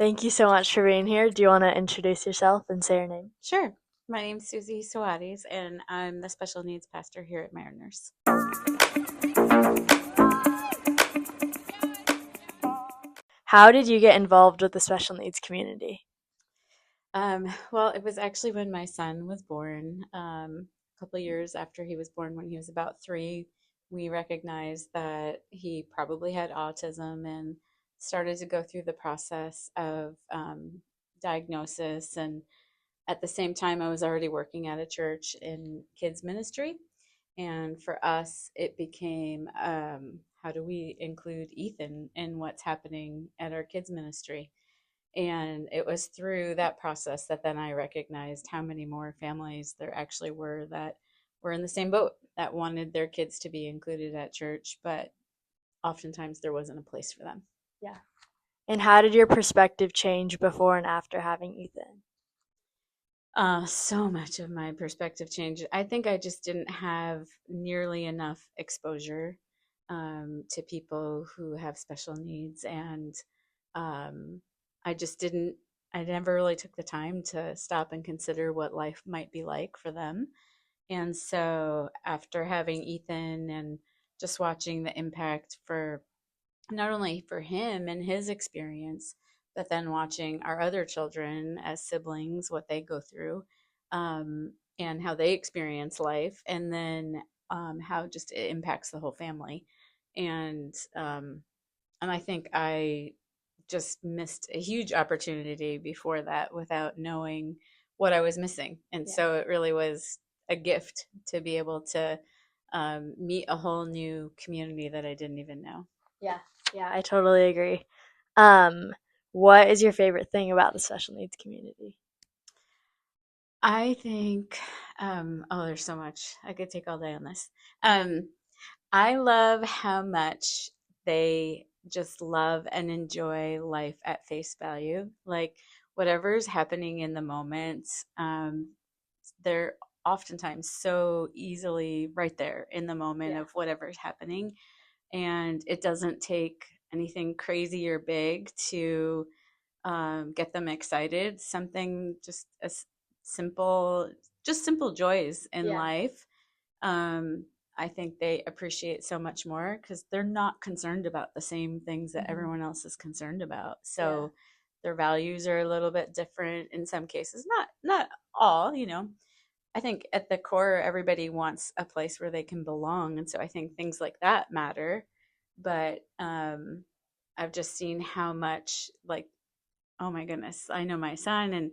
Thank you so much for being here. Do you want to introduce yourself and say your name? Sure. My name's Susie Soares, and I'm the special needs pastor here at Mariners. How did you get involved with the special needs community? Well, it was actually when my son was born. A couple of years after he was born, when he was about 3, we recognized that he probably had autism and started to go through the process of diagnosis. And at the same time, I was already working at a church in kids ministry. And for us, it became how do we include Ethan in what's happening at our kids ministry? And it was through that process that then I recognized how many more families there actually were that were in the same boat, that wanted their kids to be included at church, but oftentimes there wasn't a place for them. Yeah. And how did your perspective change before and after having Ethan? So much of my perspective changed. I think I just didn't have nearly enough exposure to people who have special needs, and um, I just didn't. I never really took the time to stop and consider what life might be like for them. And so, after having Ethan and just watching the impact for not only for him and his experience, but then watching our other children as siblings, what they go through, and how they experience life, and then how just it impacts the whole family. And I think I just missed a huge opportunity before that without knowing what I was missing. And Yeah. so it really was a gift to be able to meet a whole new community that I didn't even know. Yeah. Yeah, I totally agree. Um, what is your favorite thing about the special needs community? I think, oh, there's so much. I could take all day on this. Um, I love how much they just love and enjoy life at face value. Like whatever's happening in the moment, they're oftentimes so easily right there in the moment Yeah. of whatever's happening. And it doesn't take anything crazy or big to get them excited. Something just as simple, just simple joys in Yeah. life. I think they appreciate so much more because they're not concerned about the same things that Hmm. everyone else is concerned about. Yeah. So their values are a little bit different in some cases. Not all, you know. I think at the core, everybody wants a place where they can belong, and so I think things like that matter. But I've just seen how much, like, oh my goodness, I know my son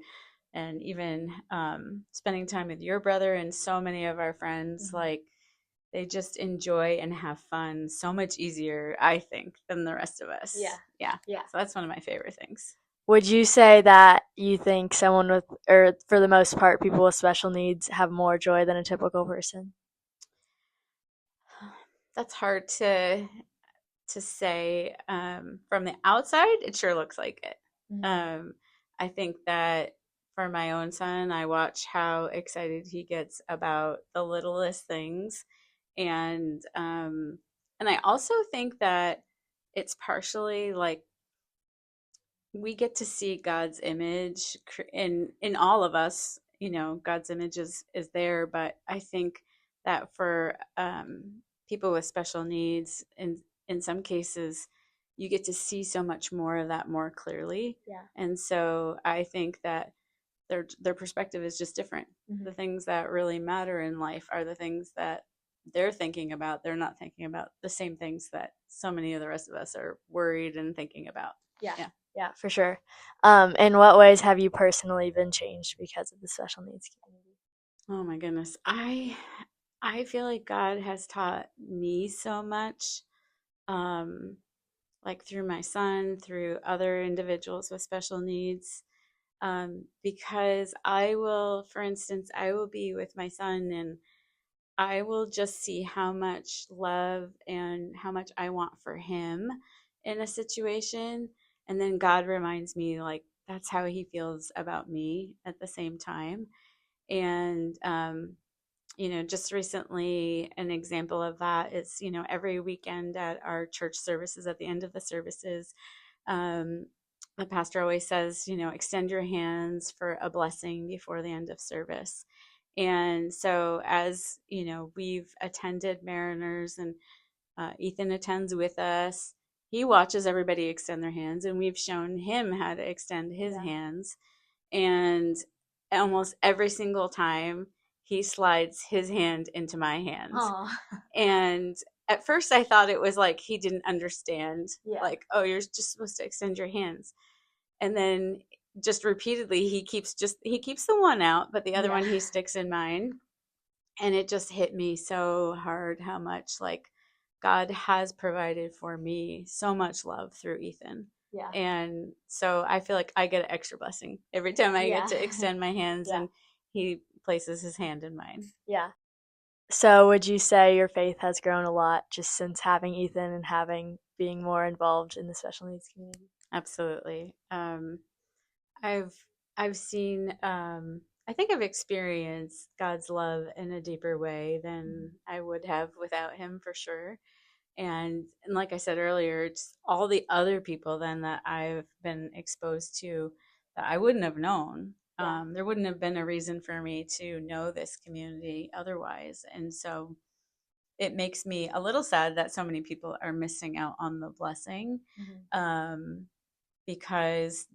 and even spending time with your brother and so many of our friends, Hmm. like they just enjoy and have fun so much easier, I think, than the rest of Yeah. us. Yeah. Yeah. So that's one of my favorite things. Would you say that you think someone with, or for the most part, people with special needs have more joy than a typical person? That's hard to say. From the outside, it sure looks like it. Hmm. Um, I think that for my own son, I watch how excited he gets about the littlest things, and and I also think that it's partially like we get to see God's image in all of us. You know, God's image is there, but I think that for people with special needs, in some cases, you get to see so much more of that more clearly. Yeah. And so I think that their perspective is just different. Hmm. The things that really matter in life are the things that they're thinking about. They're not thinking about the same things that so many of the rest of us are worried and thinking about. Yeah. Yeah. Yeah, for sure. In what ways have you personally been changed because of the special needs community? Oh my goodness. I feel like God has taught me so much, um, like through my son, through other individuals with special needs. Because I will, for instance, I will be with my son and I will just see how much love and how much I want for him in a situation. And then God reminds me, like, that's how he feels about me at the same time. And just recently, an example of that is, every weekend at our church services, at the end of the services, um, the pastor always says, extend your hands for a blessing before the end of service. And so, as we've attended Mariners, and Ethan attends with us, he watches everybody extend their hands, and we've shown him how to extend his Yeah. hands. And almost every single time, he slides his hand into my hands. Aw. And at first, I thought it was like he didn't understand, Yeah. like, oh, you're just supposed to extend your hands. And then just repeatedly, he keeps the one out, but the other Yeah. one he sticks in mine. And it just hit me so hard how much, like, God has provided for me so much love through Ethan. Yeah. And so I feel like I get an extra blessing every time I Yeah. get to extend my hands, Yeah. and he places his hand in mine. Yeah. So would you say your faith has grown a lot just since having Ethan and being more involved in the special needs community? Absolutely. I've I've seen I think I've experienced God's love in a deeper way than I would have without him, for sure. And like I said earlier, it's all the other people then that I've been exposed to that I wouldn't have known. Yeah. There wouldn't have been a reason for me to know this community otherwise. And so it makes me a little sad that so many people are missing out on the blessing, Mm-hmm. because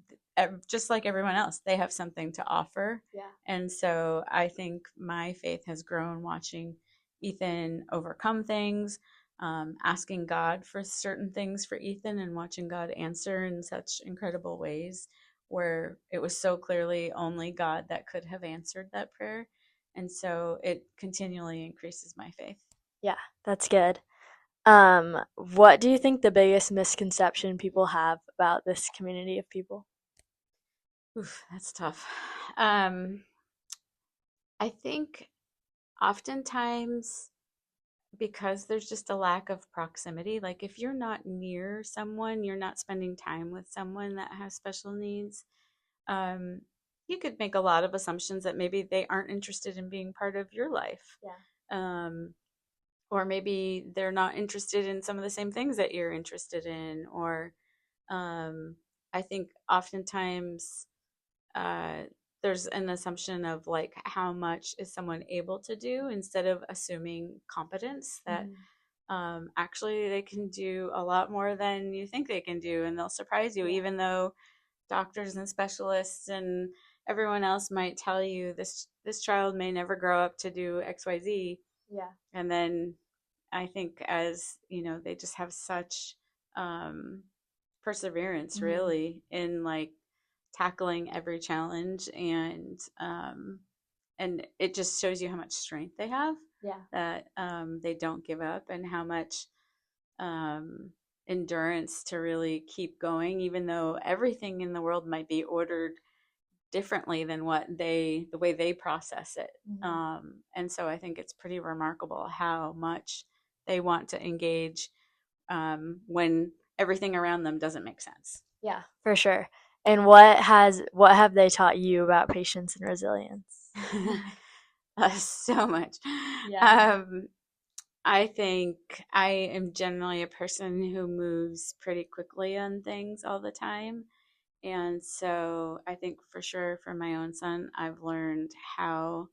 just like everyone else, they have something to offer. Yeah. And so I think my faith has grown watching Ethan overcome things, asking God for certain things for Ethan, and watching God answer in such incredible ways where it was so clearly only God that could have answered that prayer. And so it continually increases my faith. Yeah, that's good. What do you think the biggest misconception people have about this community of people? Oof, that's tough. I think oftentimes, because there's just a lack of proximity, like if you're not near someone, you're not spending time with someone that has special needs, um, you could make a lot of assumptions that maybe they aren't interested in being part of your life. Yeah. Um, or maybe they're not interested in some of the same things that you're interested in. Or um, I think oftentimes uh, there's an assumption of like how much is someone able to do, instead of assuming competence, that actually they can do a lot more than you think they can do, and they'll surprise you. Yeah. Even though doctors and specialists and everyone else might tell you this child may never grow up to do XYZ. Yeah. And then I think, as they just have such um, perseverance, really, in like tackling every challenge, and it just shows you how much strength they have. Yeah. That they don't give up, and how much endurance to really keep going, even though everything in the world might be ordered differently than the way they process it. And so I think it's pretty remarkable how much they want to engage when everything around them doesn't make sense. Yeah, for sure. And what have they taught you about patience and resilience? So much. Yeah. I think I am generally a person who moves pretty quickly on things all the time. And so I think for sure for my own son, I've learned how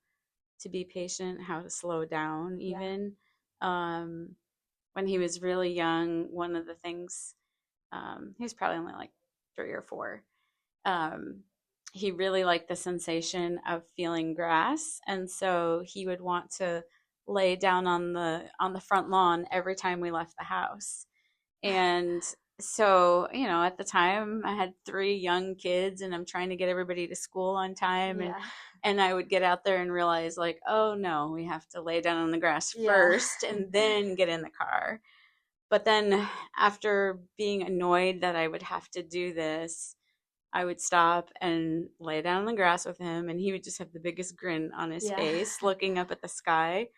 to be patient, how to slow down even. When he was really young, one of the things, he was probably only like 3 or 4. He really liked the sensation of feeling grass, and so he would want to lay down on the front lawn every time we left the house. And so, at the time I had 3 young kids, and I'm trying to get everybody to school on time. Yeah. And I would get out there and realize, like, oh no, we have to lay down on the grass first and then get in the car. But then, after being annoyed that I would have to do this, I would stop and lay down on the grass with him, and he would just have the biggest grin on his face, looking up at the sky.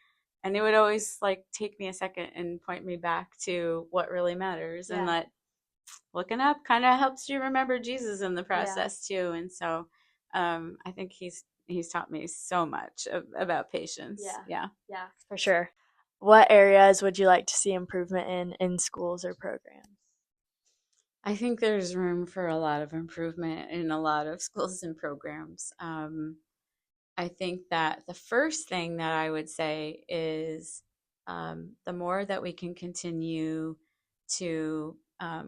And it would always like take me a second and point me back to what really matters, and that looking up kind of helps you remember Jesus in the process too. And so I think he's taught me so much about patience. Yeah, for sure. What areas would you like to see improvement in schools or programs? I think there's room for a lot of improvement in a lot of schools and programs. I think that the first thing that I would say is the more that we can continue to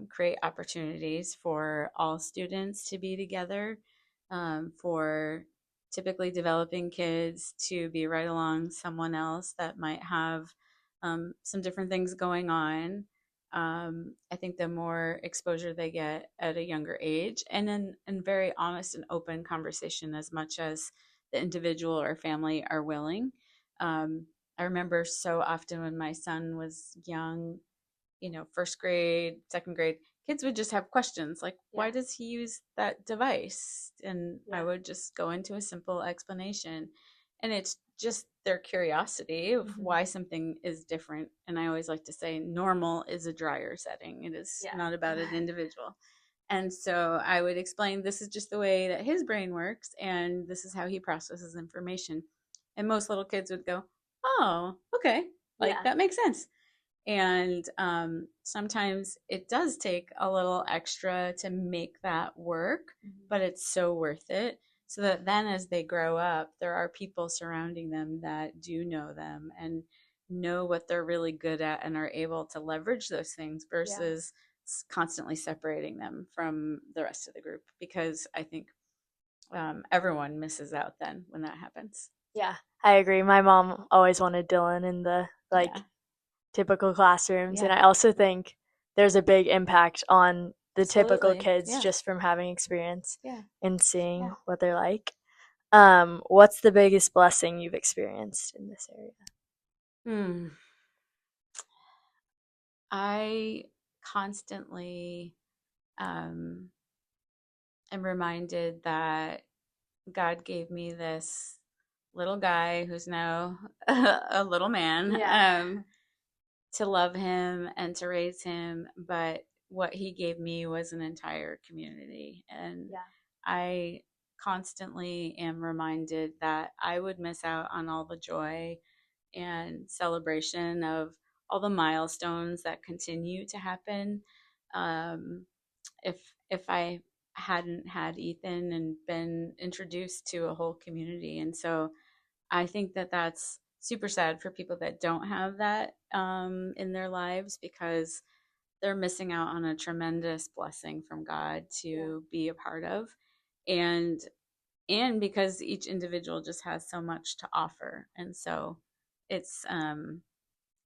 create opportunities for all students to be together, for typically developing kids to be right along someone else that might have some different things going on. I think the more exposure they get at a younger age, and then and very honest and open conversation, as much as the individual or family are willing. I remember so often when my son was young, first grade, second grade, kids would just have questions like, Yeah. why does he use that device? And I Yeah. would just go into a simple explanation. And it's just their curiosity of Mhm. why something is different. And I always like to say, normal is a dryer setting, it is Yeah. not about an individual. And so I would explain this is just the way that his brain works, and this is how he processes information. And most little kids would go, oh, okay, like Yeah. that makes sense. And sometimes it does take a little extra to make that work, Mhm. but it's so worth it. So that then as they grow up, there are people surrounding them that do know them and know what they're really good at and are able to leverage those things Yeah. versus constantly separating them from the rest of the group. Because I think everyone misses out then when that happens. Yeah. I agree. My mom always wanted Dylan in the like Yeah. typical classrooms, and Yeah. I also think there's a big impact on the typical Absolutely. kids Yeah. just from having experience Yeah. and seeing Yeah. what they're like. What's the biggest blessing you've experienced in this area? Hmm. I constantly um, am reminded that God gave me this little guy who's now a little man, Yeah. to love him and to raise him. But what he gave me was an entire community. And Yeah. I constantly am reminded that I would miss out on all the joy and celebration of all the milestones that continue to happen. Um, if I hadn't had Ethan and been introduced to a whole community, and so I think that that's super sad for people that don't have that in their lives, because they're missing out on a tremendous blessing from God Yeah. to be a part of, and because each individual just has so much to offer, and so it's um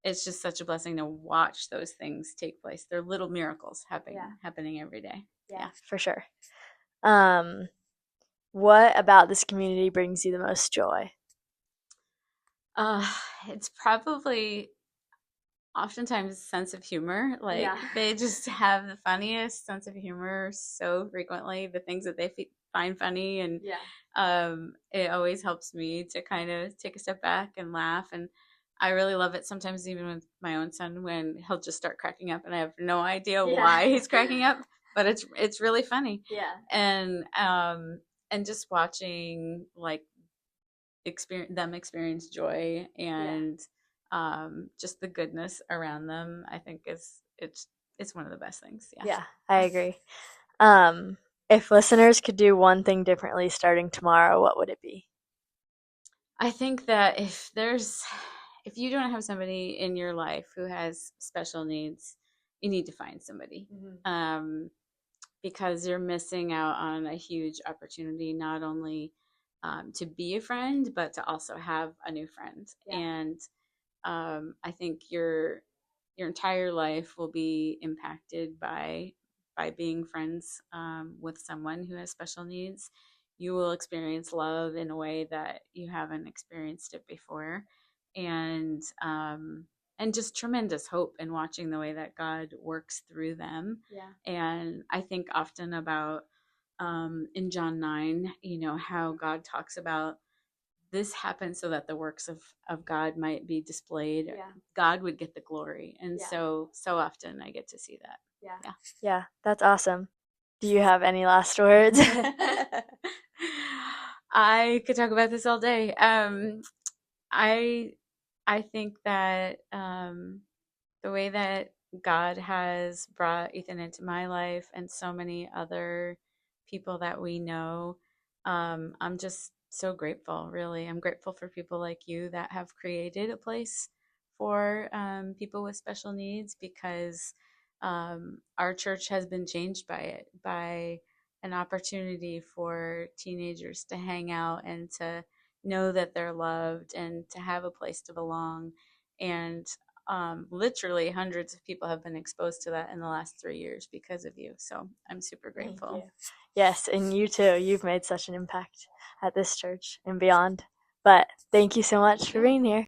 it's just such a blessing to watch those things take place. They're little miracles Yeah. happening every day. Yeah, Yeah. for sure. Um, what about this community brings you the most joy? Uh, it's probably oftentimes sense of humor. Like Yeah. they just have the funniest sense of humor so frequently, the things that they find funny. And Yeah. it always helps me to kind of take a step back and laugh. And I really love it sometimes, even with my own son, when he'll just start cracking up and I have no idea Yeah. why he's cracking up, but it's really funny. Yeah. And just watching like experience joy Yeah. and just the goodness around them, I think it's one of the best things. Yeah. Yeah, I agree. Um, if listeners could do one thing differently starting tomorrow, what would it be? I think that if you don't have somebody in your life who has special needs, you need to find somebody. Mhm. Because you're missing out on a huge opportunity, not only to be a friend, but to also have a new friend. Yeah. And I think your entire life will be impacted by being friends with someone who has special needs. You will experience love in a way that you haven't experienced it before, and just tremendous hope in watching the way that God works through them. Yeah. And I think often about in John 9, how God talks about this happened so that the works of God might be displayed. Yeah. God would get the glory. And Yeah. so often I get to see that. Yeah. Yeah, that's awesome. Do you have any last words? Yeah. I could talk about this all day. I I think that the way that God has brought Ethan into my life and so many other people that we know. I'm just so grateful, really. I'm grateful for people like you that have created a place for people with special needs, because our church has been changed by it, by an opportunity for teenagers to hang out and to know that they're loved and to have a place to belong. And literally hundreds of people have been exposed to that in the last 3 years because of you. So I'm super Thank grateful. you. Yes, and you too. You've made such an impact at this church and beyond. But thank you so much Thank for you. being here.